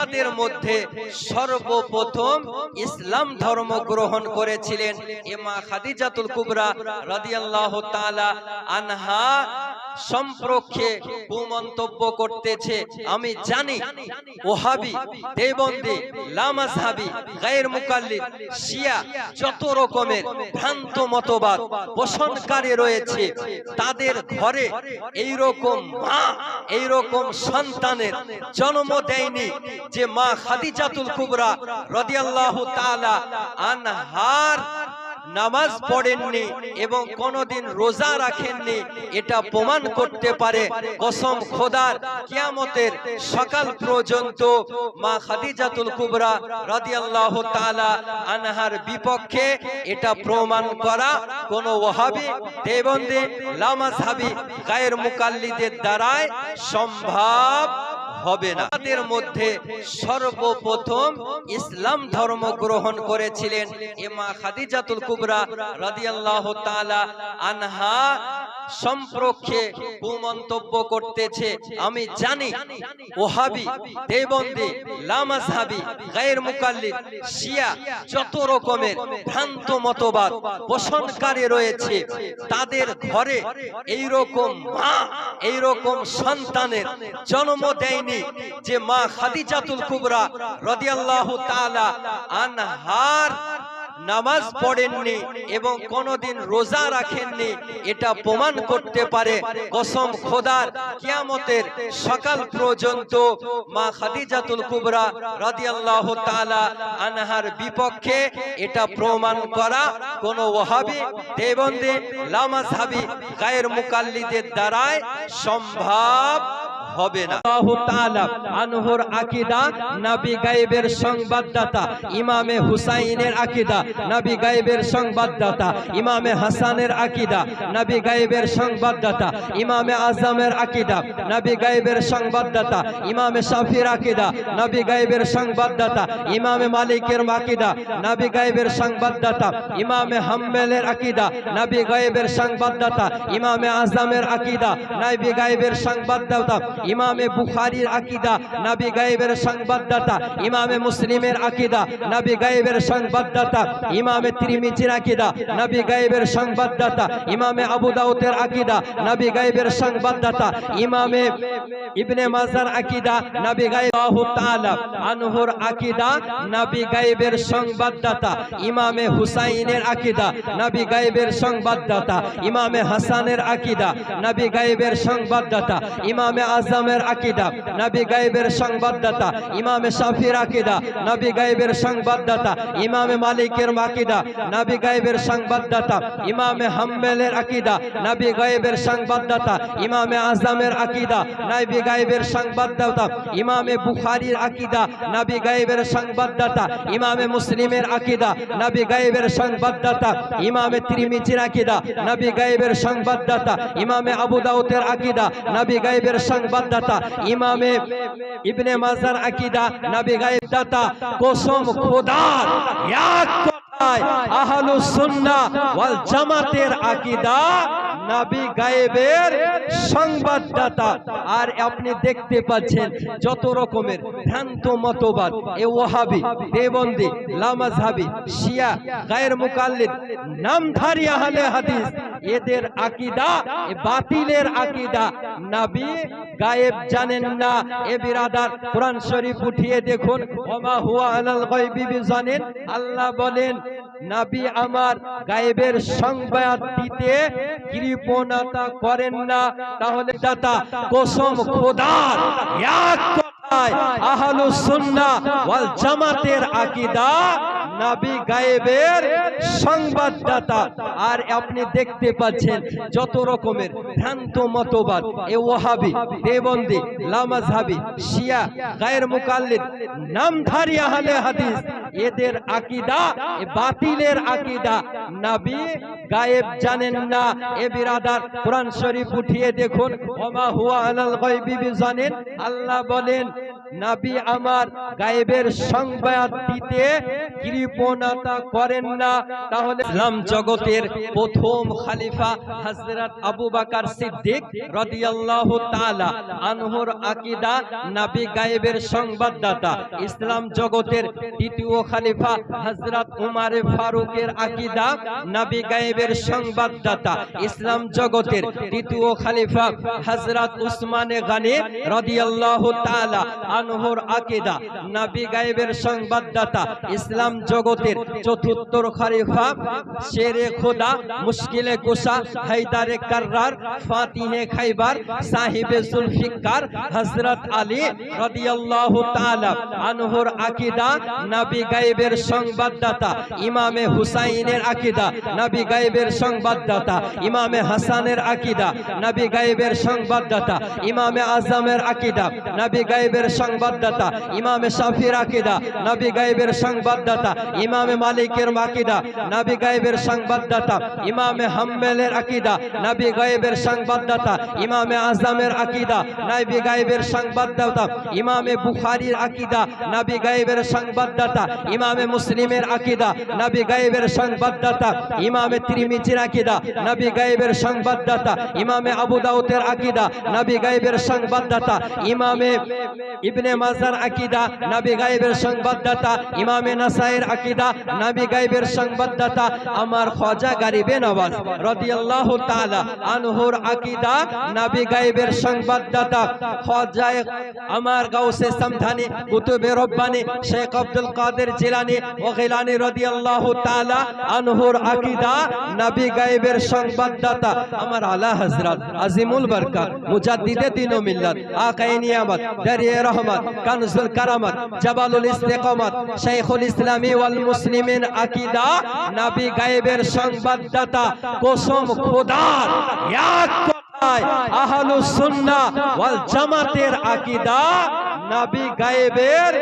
তাদের মধ্যে সর্বপ্রথম ইসলাম ধর্ম গ্রহণ করেছিলেন মা খাদিজাতুল কুবরা রাদিয়াল্লাহু তাআলা আনহা সম্পর্কে কুমন্তব্য করতেছে। আমি জানি ওহাবি, দেওবন্দি, লামাযহাবি, গায়র মুকাল্লিদ, শিয়া যত রকমের ভ্রান্ত মতবাদ পোষণকারী রয়েছে, তাদের ঘরে এইরকম মা, এইরকম সন্তানের জন্ম দেয়নি যে মা খাদিজাতুল কুবরা রাদিয়াল্লাহু তাআলা আনহার নামাজ পড়েননি এবং কোনদিন রোজা রাখেননি। এটা প্রমাণ করতে পারে কসম খোদার, কিয়ামতের সকাল পর্যন্ত মা খাদিজাতুল কুবরা রাদিয়াল্লাহু তাআলা আনহার বিপক্ষে এটা প্রমাণ করা কোন ওয়াহাবি, দেওবন্দি, লামাযহাবি, গায়র মুকাল্লিদের দ্বারাই সম্ভব হবে না। তাদের মধ্যে সর্বপ্রথম ইসলাম ধর্ম গ্রহণ করেছিলেন মা খাদিজাতুল কুবরা রাদিয়াল্লাহু তাআলা আনহা সম্পর্কে কুমন্তব্য করতেছে। আমি জানি ওহাবি, দেওবন্দি, লামাযহাবি, গায়র মুকাল্লিদ, শিয়া যত রকমের ভ্রান্ত মতবাদ পোষণকারী রয়েছে, তাদের ঘরে এইরকম মা, এইরকম সন্তানের জন্ম দেয়নি যে মা খাদিজাতুল কুবরা রাদিয়াল্লাহু তাআলা আনহার নামাজ পড়েননি এবং কোনদিন রোজা রাখেননি। এটা প্রমাণ করতে পারে কসম খোদার, কিয়ামতের সকাল পর্যন্ত মা খাদিজাতুল কুবরা রাদিয়াল্লাহু তাআলা আনহার বিপক্ষে এটা প্রমাণ করা কোন ওয়াহাবি, দেওবন্দি, লামাযহাবি, গায়র মুকাল্লিদের দ্বারাই সম্ভব হবে না। আল্লাহু তাআলা আনহুর আকীদা, নবী গায়েবের সংবাদদাতা ইমামে হুসাইনের আকীদা, নবী গায়েবের সংবাদদাতা ইমামে হাসানের আকীদা, নবী গায়েবের সংবাদদাতা ইমামে আজমের আকীদা, নবী গায়েবের সংবাদদাতা ইমামে শাফির আকীদা, নবী গায়েবের সংবাদদাতা ইমামে মালিকের আকীদা, নবী গায়েবের সংবাদদাতা ইমামে হাম্বলের আকীদা, নবী গায়েবের সংবাদদাতা ইমামে আজমের আকীদা, নবী গায়েবের সংবাদদাতা ইমামে বুখারীর আকীদা, নবী গায়েবের সংবাদদাতা ইমামে মুসলিমের আকীদা, নবী গায়েবের সংবাদদাতা ইমামে তিরমিজির আকীদা, নবী গায়েবের সংবাদদাতা ইমামে আবু দাউদের আকীদা, নবী গায়েবের সংবাদদাতা ইমামে ইবনে মাজার আকীদা, নবী গায়েবাহু তাআলা আনহুর আকীদা, নবী গায়েবের সংবাদদাতা ইমামে হুসাইনের আকীদা, নবী গায়েবের সংবাদদাতা ইমামে হাসানের আকীদা, নবী গায়েবের সংবাদদাতা ইমামে আজমের আকীদা, নবী গায়েবের সংবাদদাতা ইমামে শাফির আকীদা, নবী গায়েবের সংবাদদাতা ইমামে মালিকের আকীদা, নবী গায়েবের সংবাদদাতা ইমামে হাম্বলের আকীদা, নবী গায়েবের সংবাদদাতা ইমামে আজমের আকীদা, নবী গায়েবের সংবাদদাতা ইমামে বুখারীর আকীদা, নবী গায়েবের সংবাদদাতা ইমামে মুসলিমের আকীদা, নবী গায়েবের সংবাদদাতা ইমামে তিরমিজির আকীদা, নবী গায়েবের সংবাদদাতা ইমামে আবু দাউদের আকীদা, নবী গায়েবের সংবাদদাতা ইমামে ইবনে মাজার আকীদা, নবী গায়েব দাতা কসম খোদার, এক কথায় আহলুস সুন্নাহ ওয়াল জামাতের আকীদা নবী গায়েবের সংবাদদাতা। আর আপনি দেখতে পাচ্ছেন যত রকমের ভ্রান্ত মতবাদ, এ ওয়াহাবি, দেওবন্দি, লামাযহাবি, শিয়া, গায়র মুকাল্লিদ, নামধারী আহলে হাদিস, এদের আকীদা বাতিলের আকীদা। নবী গায়েব জানেন না, এ বিরাদার কোরআন শরীফ উঠিয়ে দেখুন, ওমা হুয়া আলাল গায়বি বিজানিন, আল্লাহ বলেন নবী আমার গায়েবের সংবাদ দিতে কৃপণতা করেন না। তাহলে দাতা কসম খোদার, এক কথায় আহলুস সুন্নাহ ওয়াল জামাতের আকীদা নবী গায়েবের সংবাদদাতা। আর আপনি দেখতে পাচ্ছেন যত রকমের ভ্রান্ত মতবাদ, এ ওয়াহাবি, দেওবন্দি, লামাযহাবি, শিয়া, গায়র মুকাল্লিদ, নামধারী আহলে হাদিস, এদের আকীদা বাতিলের আকীদা। নবী গায়েব জানেন না, এ বিরাদার কোরআন শরীফ উঠিয়ে দেখুন, ওমা হুয়া আলাল গায়বি বিজানিন, আল্লাহ বলেন নবী আমার গায়েবের সংবাদ দিতে কৃপণতা করেন না, তাহলে ইসলাম জগতের প্রথম খলিফা হযরত আবু বকর সিদ্দিক রাদিয়াল্লাহু তাআলা আনহুর আকীদা নবী গায়েবের সংবাদদাতা। ইসলাম জগতের দ্বিতীয় খলিফা হযরত উমর ফারুকের আকীদা নবী গায়েবের সংবাদদাতা। ইসলাম জগতের তৃতীয় খলিফা হযরত উসমান গনি রাদিয়াল্লাহু তাআলা আনহুর আকীদা নবী গায়েবের সংবাদদাতা। ইসলাম জগতের চতুর্থ খলিফা শেরে খোদা মুশকিলে কুশা হায়দারে কাররার ফাতিহে খাইবার সাহিবে জুলফিকার হযরত আলী রাদিয়াল্লাহু তাআলা আনহুর আকীদা নবী গায়েবের সংবাদদাতা। ইমামে হুসাইনের আকীদা নবী গায়েবের সংবাদদাতা। ইমামে হাসানের আকীদা নবী গায়েবের সংবাদদাতা। ইমামে আজমের আকীদা নবী গায়েবের সংবাদদাতা। ইমামে শাফির আকীদা নবী গায়েবের সংবাদদাতা। ইমামে মালিকের আকীদা নবী গায়েবের সংবাদদাতা। ইমামে হাম্বলের আকীদা নবী গায়েবের সংবাদদাতা। ইমামে আজমের আকীদা নবী গায়েবের সংবাদদাতা। ইমামে বুখারীর আকীদা নবী গায়েবের সংবাদদাতা। ইমামে মুসলিমের আকীদা নবী গায়েবের সংবাদদাতা। ইমামে তিরমিজির আকীদা নবী গায়েবের সংবাদদাতা। ইমামে আবু দাউদের আকীদা নবী গায়েবের সংবাদদাতা। ইমামে ইবনে মাজার আকীদা নবী গায়েবের সংবাদদাতা। ইমামে নাসাইর আকীদা নবী গায়েবের সংবাদদাতা। আমার খাজা গরিবে নওয়াজ রাদিয়াল্লাহু তাআলা আনহুর আকীদা নবী গায়েবের সংবাদদাতা। খাজা আমার গাউসে সমধানী কুতুবে রব্বানী শেখ আব্দুল কাদের জিলানী ও গিলানী রাদিয়াল্লাহু তাআলা আনহুর আকীদা নবী গায়েবের সংবাদদাতা। আমার আলা হযরত আজিমুল বরকত মুজাদ্দিদে দ্বীন ও মিল্লাত আকায়ে নিয়ামত দারিয়ে রহমত কানজুল কারামত জাবালুল ইস্তিকামত শাইখুল ইসলামী ওয়াল মুসলিমিন আকীদা নবী গায়েবের সংবাদদাতা। কসম খোদার এক কথায় আহলুস সুন্নাহ ওয়াল জামাতের আকীদা নবী গায়েবের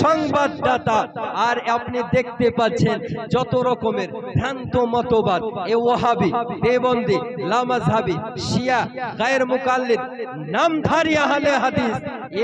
সংবাদদাতা। আর আপনি দেখতে পাচ্ছেন যত রকমের ভ্রান্ত মতবাদ, এ ওয়াহাবি, দেওবন্দি, লামাযহাবি, শিয়া, গায়ের মুকাল্লিদ, নামধারী আহলে হাদিস,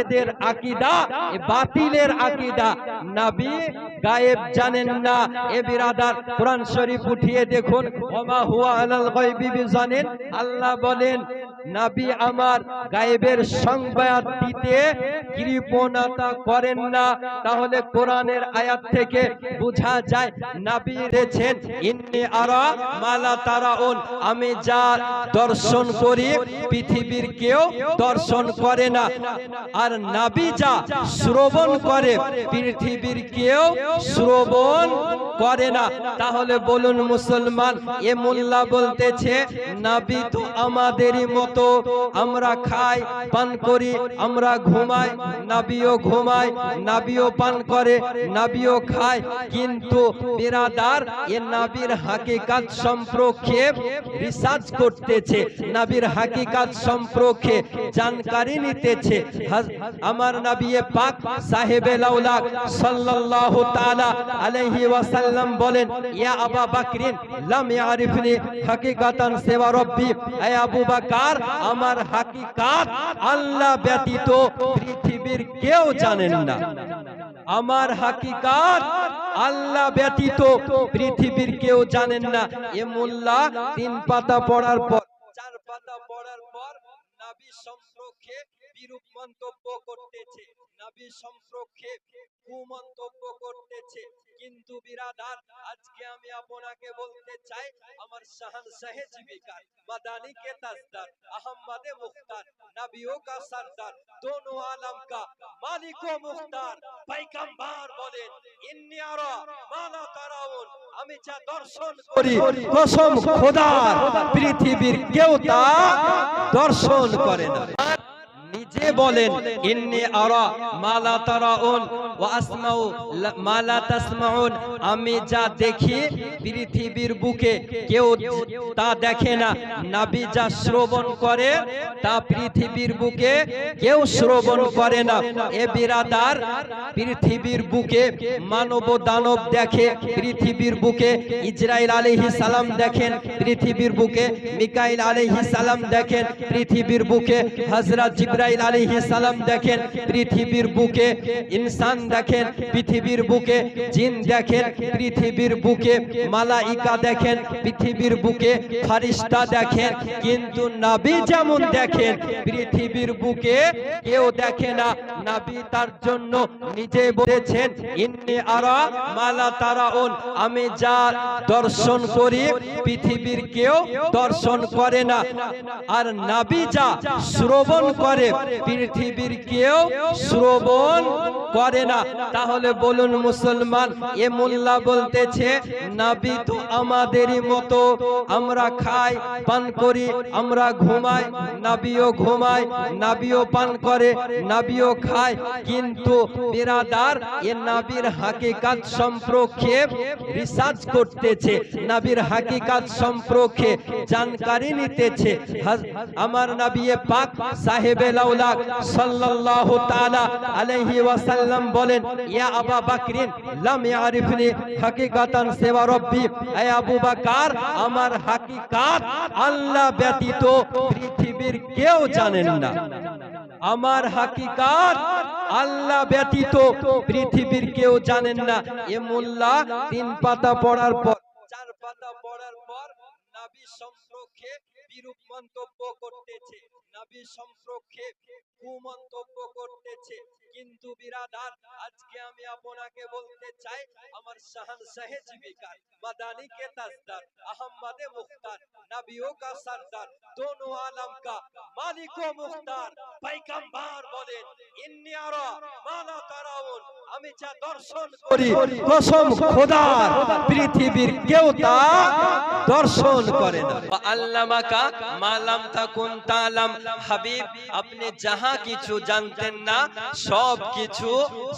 এদের আকীদা এ বাতিলের আকীদা। নবী গায়েব জানেন না। এ বিরাদার কোরআন শরীফ উঠিয়ে দেখুন, ওমা হুয়া আলাল গায়বি বিজানিন। আল্লাহ বলেন নবী আমার গায়েবের সংবাদ দিতে কৃপণতা করেন না। তাহলে কোরআনের আয়াত থেকে বোঝা যায় নবী বলেছেন ইন্নী আরা মা লা তারাউন, আমি যা দর্শন করি পৃথিবীর কেউ দর্শন করে না। আর নবী যা শ্রবণ করে পৃথিবীর কেউ শ্রবণ করে না। তাহলে বলুন মুসলমান, এ মোল্লা বলতেছে নবী তো আমাদেরই মতো, আমরা খাই পান করি, আমরা ঘুমাই, নবীও ঘুমায়, নবীও পান করে, নবীও খায়। কিন্তু বিরাদার এ নবীর হাকিকাত সম্পর্কে রিসার্চ করতেছে, নবীর হাকিকাত সম্পর্কে জানকারি নিতেছে। আমার নবী পাক সাহেবে লাউলাক সাল্লাল্লাহু তাআলা আলাইহি ওয়াসাল্লাম বলেন ইয়া আবু বকরিন লাম ইয়ারিফনি হাকিকাতান সিওয়া রব্বি। এ আবু বকর, আমার হাকিকাত আল্লাহ ব্যতীত পৃথিবীর কেউ জানেন না। আমার হাকিকাত আল্লাহ ব্যতীত পৃথিবীর কেউ জানেন না। এ মোল্লা 3 পাতা পড়ার পর 4 পাতা পড়ার পর নবী সম্পর্কে বিরূপ মন্তব্য করতেছে, নবী সম্পর্কে কুমন্তব্য করতেছে। কিন্তু বিরাদার, আজকে আমি আপনাকে বলতে চাই, আমার শাহনशाह জীবিকার মাদানী কে তাজদার আহমদে মুখতার নবিयों का सरदार दोनों आलम का मालिक ও মুখতার পয়গম্বর বলেন ইন্নী আরা মা লা তারাউন, আমি যা দর্শন করি কসম খোদার পৃথিবীর কেউ তা দর্শন করে না। নিজে বলেন ইন্নী আরা মা লা তারাউন, ওয়া আসমাউ মা লা তাসমাউন, আমি যা দেখি পৃথিবীর বুকে কেউ তা দেখে না। নবী যা শ্রবণ করে তা পৃথিবীর বুকে কেউ শ্রবণ করে না। এ বিরাদার, পৃথিবীর বুকে মানব দানব দেখে, পৃথিবীর বুকে ইসরাইল আলাইহিস সালাম দেখেন, পৃথিবীর বুকে মিকাইল আলাইহিস সালাম দেখেন, পৃথিবীর বুকে হযরত জিবরাইল আলাইহিস সালাম দেখেন, পৃথিবীর বুকে ইনসান দেখেন, পৃথিবীর বুকে জিন দেখেন, পৃথিবীর বুকে মালাইকা দেখেন, পৃথিবীর বুকে ফেরেশতা দেখেন। কিন্তু নবী যেমন দেখেন পৃথিবীর বুকে কেউ দেখে না। নবী তার জন্য নিজে বলেছেন, ইন্নী আরা মা লা তারাউন, আমি যা দর্শন করি পৃথিবীর কেউ দর্শন করে না। আর নবী যা শ্রবণ করে পৃথিবীর কেউ শ্রবণ করে না। তাহলে বলুন মুসলমান, এ মোল্লা বলতেছে নবী তো আমাদেরই মতো, আমরা খাই পান করি, আমরা ঘুমাই, নবীও ঘুমায়, নবীও পান করে, নবীও খায়। কিন্তু বিরাদার, এ নবীর হাকিকাত সম্পর্কে রিসার্চ করতেছে, নবীর হাকিকাত সম্পর্কে জানকারি নিতেছে। আমার নবী পাক সাহেবে লাউলাক সাল্লাল্লাহু তাআলা আলাইহি ওয়াসাল্লাম বলেন, ইয়া আবু বকরিন লাম ইয়ারিফনি হাকিকাতান সিওয়া রব্বি, এ আবু বকর আমার হাকিকাত আল্লাহ ব্যতীত পৃথিবীর কেউ জানেন না। আমার হাকিকাত আল্লাহ ব্যতীত পৃথিবীর কেউ জানেন না। এ মোল্লা 3 পাতা পড়ার পর 4 পাতা পড়ার পর নবী সম্পর্কে বিরূপ মন্তব্য করতেছে, নবী সম্পর্কে কুমন্তব্য করতেছে। কিন্তু বিরাদার, আজকে আমি আপনাকে বলতে চাই, আমার শাহনশাহে জীবিকার মাদানী কে তাজদার আহমদে মুখতার নবিयों का सरदार दोनों आलम का मालिक ও মুখতার পয়গম্বর বলেন, ইন্নী আরা মা লা তারাউন, আমি যা দর্শন করি কসম খোদার পৃথিবীর কেউ তা দর্শন করে না। আল্লামাকা মা লাম তাকুন তালাম, হাবিব আপনি যাহা কিছু জানতেন না সব কিছু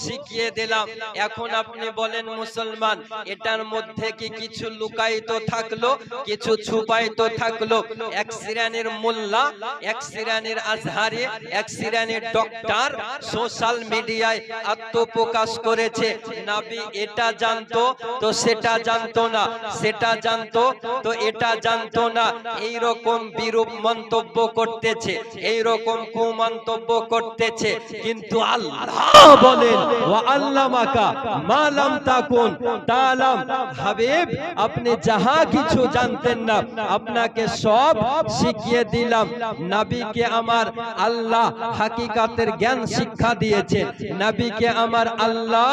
শিখিয়ে দিলাম। এখন আপনি বলেন মুসলমান, এটার মধ্যে কি কিছু লুকায়িত থাকলো, কিছু ছুপায়িত থাকলো? এক শ্রেণীর মোল্লা, এক শ্রেণীর আজহারি, এক শ্রেণীর ডক্টর সোশ্যাল মিডিয়ায় আত্মপ্রকাশ করেছে, নবী এটা জানতো তো সেটা জানতো না, সেটা জানতো তো এটা জানতো না। এই রকম বিরূপ মন্তব্য করতেছে, এই রকম কুমন্তব্য করতেছে। কিন্তু আল্লাহ বলেন, ওয়া আল্লামাকা মা লাম তাকুন তালাম, হাবিব আপনি যাহা কিছু জানতেন না আপনাকে সব শিখিয়ে দিলাম। নবীকে আমার আল্লাহ হাকিকাতের জ্ঞান শিক্ষা দিয়েছেন, নবীকে আমার আল্লাহ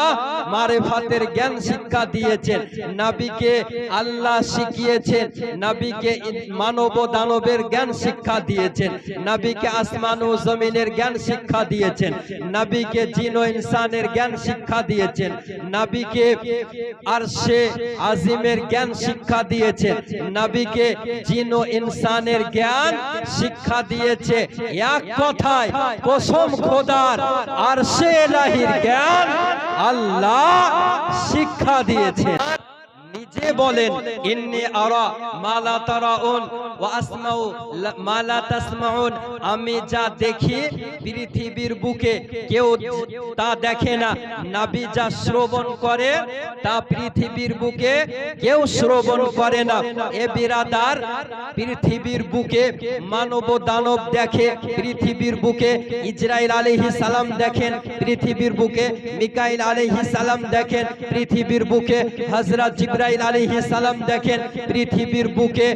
মারিফাতের জ্ঞান শিক্ষা দিয়েছেন, নবীকে আল্লাহ শিখিয়েছেন, নবীকে মানব দানবের জ্ঞান শিক্ষা দিয়েছেন, নবীকে আসমান ও জমিনের জ্ঞান শিক্ষা দিয়েছেন, নবীকে জিন ও ইনসানের জ্ঞান শিক্ষা দিয়েছেন, নবীকে আরশে আজিমের জ্ঞান শিক্ষা দিয়েছেন, নবীকে জিন ও ইনসানের জ্ঞান শিক্ষা দিয়েছে। এক কথায় কসম খোদার আরশে ইলাহির জ্ঞান আল্লাহ শিক্ষা দিয়েছে। নিজে বলেন, ইন্নী আরা মা লা তারাউন ওয়া আসমাউ মা লা তাসমাউন, আমি যা দেখি পৃথিবীর বুকে কেউ তা দেখে না। নবী যা শ্রবণ করে তা পৃথিবীর বুকে কেউ শ্রবণ করে না। এ বিরাদার, পৃথিবীর বুকে মানব দানব দেখে, পৃথিবীর বুকে ইসরাইল আলাইহিস সালাম দেখেন, পৃথিবীর বুকে মিকাইল আলাইহিস সালাম দেখেন, পৃথিবীর বুকে হযরত জিবরাইল আলাইহিস সালাম দেখেন, পৃথিবীর বুকে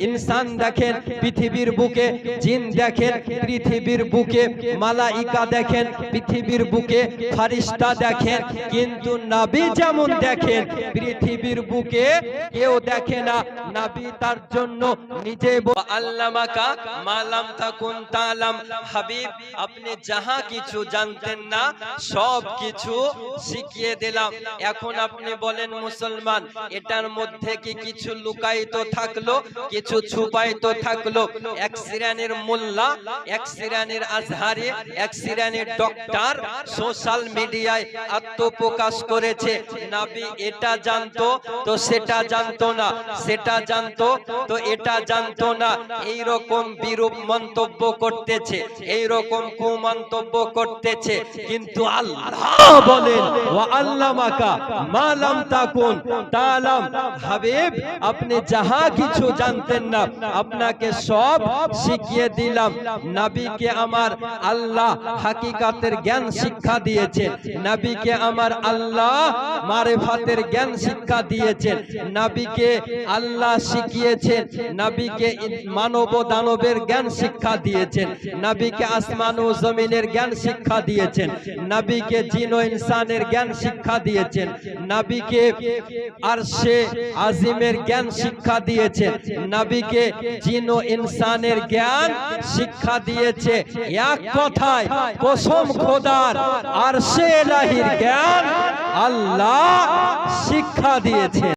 ইনসান দেখেন, পৃথিবীর বুকে জিন দেখেন, পৃথিবীর বুকে মালাইকা দেখেন, পৃথিবীর বুকে ফেরেশতা দেখেন। কিন্তু নবী যেমন দেখেন পৃথিবীর বুকে কেউ দেখে না। নবী তার জন্য নিজে আল্লামাকা মা লাম তাকুন তালাম, হাবিব আপনি যাহা কিছু জানতেন না সব কিছু শিখিয়ে দিলাম। এখন আপনি বলেন মুসলমান, এটার মধ্যে কি কিছু লুকায়িত থাকলো, কিছু ছুপা বাস্তবায়িত থাকলো। এক শ্রেণীর মোল্লা, এক শ্রেণীর আজহারি, এক শ্রেণীর ডক্টর সোশ্যাল মিডিয়ায় আত্মপ্রকাশ করেছে। নবী এটা জানতো তো সেটা জানতো না, সেটা জানতো তো এটা জানতো না, এই রকম বিরূপ মন্তব্য করতেছে, এই রকম কুমন্তব্য করতেছে। কিন্তু আল্লাহ বলেন ওয়া আল্লামাকা মা লাম তাকুন তাআলাম, হাবিব আপনি যাহা কিছু জানতেন না আপনাকে সব শিখিয়ে দিলাম। নবীকে আমার আল্লাহ হাকিকাতের জ্ঞান শিক্ষা দিয়েছেন, নবীকে আমার আল্লাহ মারিফাতের জ্ঞান শিক্ষা দিয়েছেন, নবীকে আল্লাহ শিখিয়েছেন, নবীকে মানব ও দানবের জ্ঞান শিক্ষা দিয়েছেন, নবীকে আসমান ও জমিনের জ্ঞান শিক্ষা দিয়েছেন, নবীকে জিন ও ইনসানের জ্ঞান শিক্ষা দিয়েছেন, নবীকে আরশে আজিমের জ্ঞান শিক্ষা দিয়েছেন, নবীকে জিন ও ইনসানের জ্ঞান শিক্ষা দিয়েছে। এক কথায় কসম খোদার আরশে ইলাহির জ্ঞান আল্লাহ শিক্ষা দিয়েছে।